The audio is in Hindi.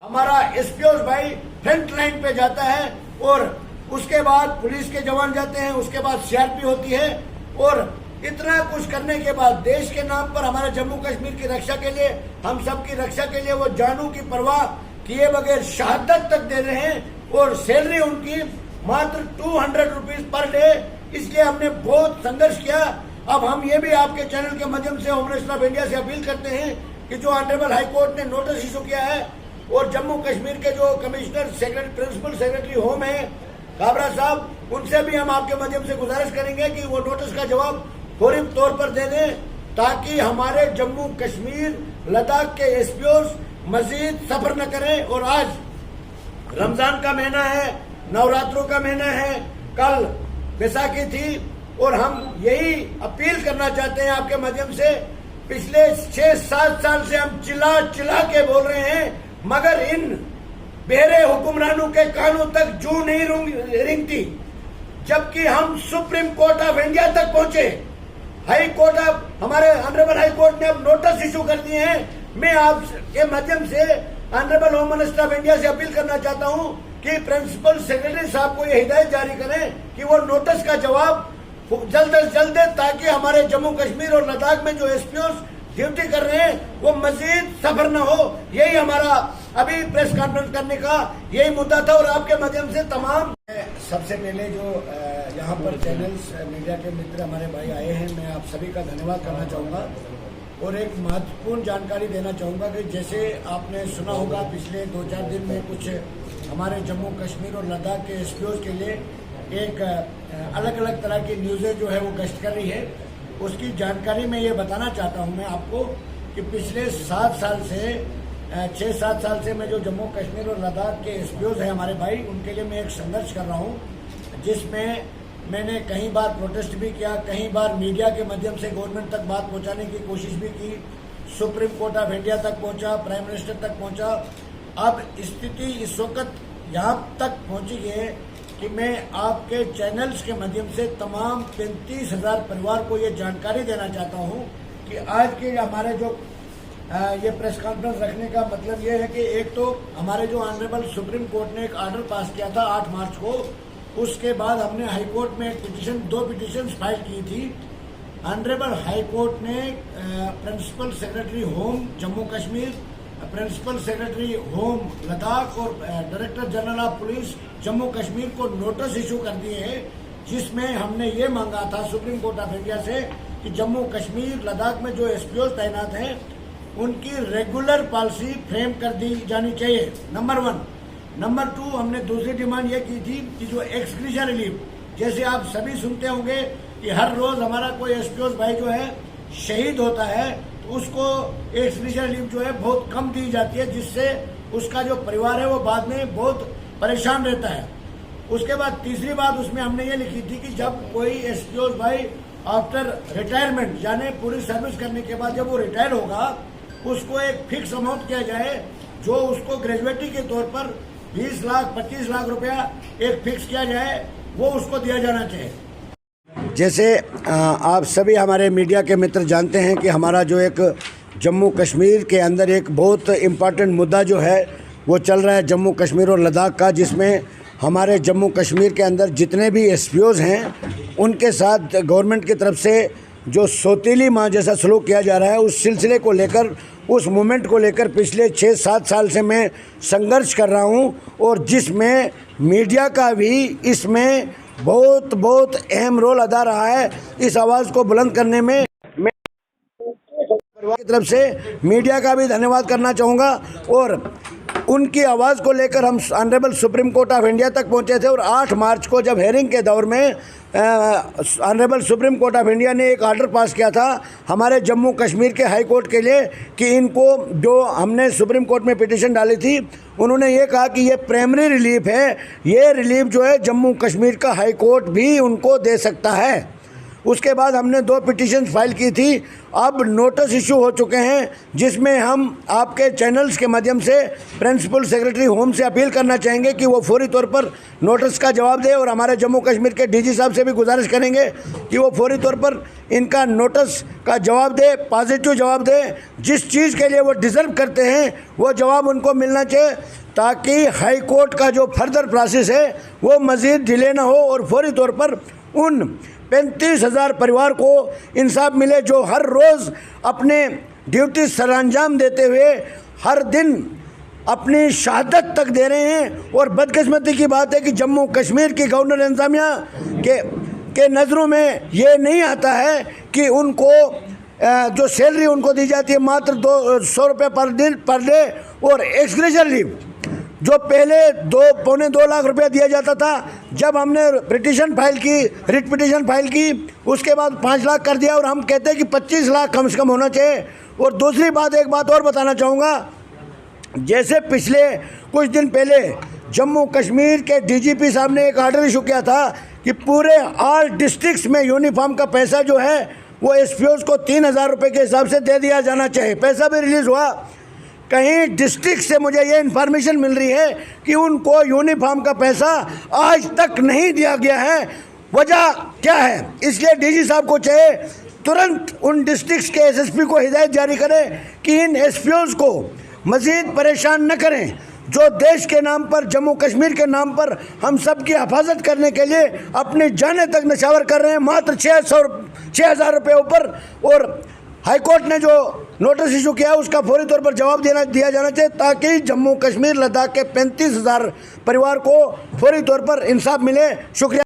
हमारा एसपीओ भाई फ्रंट लाइन पे जाता है और उसके बाद पुलिस के जवान जाते हैं, उसके बाद सीआरपी होती है और इतना कुछ करने के बाद देश के नाम पर हमारे जम्मू कश्मीर की रक्षा के लिए, हम सब की रक्षा के लिए वो जानू की परवाह किए बगैर शहादत तक दे रहे हैं और सैलरी उनकी मात्र 200 रुपीज पर डे। इसलिए हमने बहुत संघर्ष किया। अब हम ये भी आपके चैनल के माध्यम से होम मिनिस्टर ऑफ इंडिया से अपील करते हैं कि जो ऑनरेबल हाईकोर्ट ने नोटिस इशू किया है और जम्मू कश्मीर के जो कमिश्नर प्रिंसिपल सेक्रेटरी होम है काबरा साहब, उनसे भी हम आपके माध्यम से गुजारिश करेंगे कि वो नोटिस का जवाब फौरी तौर पर दे दें ताकि हमारे जम्मू कश्मीर लद्दाख के एसपीओ मजीद सफर न करें। और आज रमजान का महीना है, नवरात्रों का महीना है, कल बैसाखी थी और हम यही अपील करना चाहते हैं आपके माध्यम से। पिछले 6-7 साल से हम चिल्ला चिल्ला के बोल रहे हैं मगर इन बेहरे हुक्मरानों के कानों तक जू नहीं रिंगती, जबकि हम सुप्रीम कोर्ट ऑफ इंडिया तक पहुंचे। हाई कोर्ट ऑफ हमारे ऑनरेबल हाई कोर्ट ने अब नोटिस इशू कर दिए हैं। मैं आपके माध्यम से honourable home minister of India से अपील करना चाहता हूं कि प्रिंसिपल सेक्रेटरी साहब को यह हिदायत जारी करें कि वो नोटिस का जवाब जल्द से जल्द दे ताकि हमारे जम्मू कश्मीर और लद्दाख में जो एसपीओ ड्यूटी कर रहे हैं वो मजीद सफर न हो। यही हमारा अभी प्रेस कॉन्फ्रेंस करने का यही मुद्दा था और आपके माध्यम से तमाम सबसे पहले जो यहाँ पर चैनल्स मीडिया के मित्र हमारे भाई आए हैं, मैं आप सभी का धन्यवाद करना चाहूँगा और एक महत्वपूर्ण जानकारी देना चाहूँगा कि जैसे आपने सुना होगा पिछले 2-4 दिन में कुछ हमारे जम्मू कश्मीर और लद्दाख के एसपीओ के लिए एक अलग अलग तरह की न्यूज़ें जो है वो गश्त कर रही है। उसकी जानकारी मैं ये बताना चाहता हूँ मैं आपको कि पिछले 7 साल से 6-7 साल से मैं जो जम्मू कश्मीर और लद्दाख के एसपीओ हैं हमारे भाई, उनके लिए मैं एक संघर्ष कर रहा हूँ जिसमें मैंने कई बार प्रोटेस्ट भी किया, कई बार मीडिया के माध्यम से गवर्नमेंट तक बात पहुँचाने की कोशिश भी की, सुप्रीम कोर्ट ऑफ इंडिया तक पहुँचा, प्राइम मिनिस्टर तक पहुँचा। अब स्थिति इस वक्त यहाँ तक पहुँची है कि मैं आपके चैनल्स के माध्यम से तमाम 35,000 परिवार को ये जानकारी देना चाहता हूँ कि आज के हमारे जो ये प्रेस कॉन्फ्रेंस रखने का मतलब ये है कि एक तो हमारे जो ऑनरेबल सुप्रीम कोर्ट ने एक ऑर्डर पास किया था 8 मार्च को, उसके बाद हमने हाई कोर्ट में एक 2 पिटीशन फाइल की थी। ऑनरेबल हाई कोर्ट ने principal secretary home Jammu Kashmir, principal secretary home Ladakh और director general of police Jammu Kashmir को नोटिस इशू कर दिए हैं जिसमें हमने ये मांगा था सुप्रीम कोर्ट ऑफ इंडिया से कि जम्मू कश्मीर लद्दाख में जो एसपीओ तैनात हैं उनकी रेगुलर पॉलिसी फ्रेम कर दी जानी चाहिए, नंबर 1। नंबर 2, हमने दूसरी डिमांड ये की थी कि जो एक्सग्रेशन रिलीफ, जैसे आप सभी सुनते होंगे कि हर रोज हमारा कोई एसपीओ भाई जो है शहीद होता है तो उसको एक्सग्रेशन रिलीफ जो है बहुत कम दी जाती है, जिससे उसका जो परिवार है वो बाद में बहुत परेशान रहता है। उसके बाद तीसरी बात उसमें हमने ये लिखी थी कि जब कोई एसपीओ भाई आफ्टर रिटायरमेंट यानी पूरी सर्विस करने के बाद जब वो रिटायर होगा उसको एक फिक्स अमाउंट किया जाए जो उसको ग्रेजुएटी के तौर पर 20 लाख 25 लाख रुपया एक फिक्स किया जाए, वो उसको दिया जाना चाहिए। जैसे आप सभी हमारे मीडिया के मित्र जानते हैं कि हमारा जो एक जम्मू कश्मीर के अंदर एक बहुत इम्पॉर्टेंट मुद्दा जो है वो चल रहा है जम्मू कश्मीर और लद्दाख का, जिसमें हमारे जम्मू कश्मीर के अंदर जितने भी एसपीओज़ हैं उनके साथ गवर्नमेंट की तरफ से जो सौतीली माँ जैसा सलूक किया जा रहा है, उस सिलसिले को लेकर, उस मूवमेंट को लेकर पिछले 6-7 साल से मैं संघर्ष कर रहा हूँ और जिसमें मीडिया का भी इसमें बहुत अहम रोल अदा रहा है। इस आवाज़ को बुलंद करने में मैं की तरफ से मीडिया का भी धन्यवाद करना चाहूँगा और उनकी आवाज़ को लेकर हम honourable supreme court of India तक पहुंचे थे और 8 मार्च को जब हेयरिंग के दौर में honourable supreme court of India ने एक ऑर्डर पास किया था हमारे जम्मू कश्मीर के हाई कोर्ट के लिए कि इनको जो हमने सुप्रीम कोर्ट में पिटीशन डाली थी, उन्होंने ये कहा कि ये प्राइमरी रिलीफ है, ये रिलीफ जो है जम्मू कश्मीर का हाई कोर्ट भी उनको दे सकता है। उसके बाद हमने 2 पिटीशन फाइल की थी। अब नोटिस इशू हो चुके हैं, जिसमें हम आपके चैनल्स के माध्यम से प्रिंसिपल सेक्रेटरी होम से अपील करना चाहेंगे कि वो फौरी तौर पर नोटिस का जवाब दे, और हमारे जम्मू कश्मीर के डीजी साहब से भी गुजारिश करेंगे कि वो फौरी तौर पर इनका नोटिस का जवाब दे, पॉजिटिव जवाब दे। जिस चीज़ के लिए वो डिज़र्व करते हैं वो जवाब उनको मिलना चाहिए, ताकि हाई कोर्ट का जो फर्दर प्रोसेस है वो मज़ीद डिले ना हो और फौरी तौर पर उन 35,000 परिवार को इंसाफ मिले, जो हर रोज़ अपने ड्यूटी सरअंजाम देते हुए हर दिन अपनी शहादत तक दे रहे हैं। और बदकिस्मती की बात है कि जम्मू कश्मीर की गवर्नर इंतज़ामिया के नज़रों में ये नहीं आता है कि उनको जो सैलरी उनको दी जाती है मात्र 200 रुपये पर डे, और एक्सग्रेशन लीव जो पहले 2.25 लाख रुपया दिया जाता था, जब हमने पिटीशन फाइल की, रिट पिटीशन फाइल की, उसके बाद 5 लाख कर दिया, और हम कहते हैं कि 25 लाख कम से कम होना चाहिए। और दूसरी बात, एक बात और बताना चाहूँगा, जैसे पिछले कुछ दिन पहले जम्मू कश्मीर के डीजीपी साहब ने एक ऑर्डर इशू किया था कि पूरे ऑल डिस्ट्रिक्ट्स में यूनिफॉर्म का पैसा जो है वो एसपीओज को 3,000 रुपये के हिसाब से दे दिया जाना चाहिए। पैसा भी रिलीज़ हुआ। कहीं डिस्ट्रिक्ट से मुझे ये इन्फॉर्मेशन मिल रही है कि उनको यूनिफॉर्म का पैसा आज तक नहीं दिया गया है। वजह क्या है? इसलिए डीजी साहब को चाहिए तुरंत उन डिस्ट्रिक्ट्स के एसएसपी को हिदायत जारी करें कि इन एसपीओज को मज़ीद परेशान न करें, जो देश के नाम पर, जम्मू कश्मीर के नाम पर हम सब की हिफाजत करने के लिए अपनी जानें तक नशावर कर रहे हैं, मात्र 6,000 रुपये ऊपर। और हाईकोर्ट ने जो नोटिस इशू किया है उसका फौरी तौर पर जवाब दिया जाना चाहिए, ताकि जम्मू कश्मीर लद्दाख के 35,000 परिवार को फौरी तौर पर इंसाफ मिले। शुक्रिया।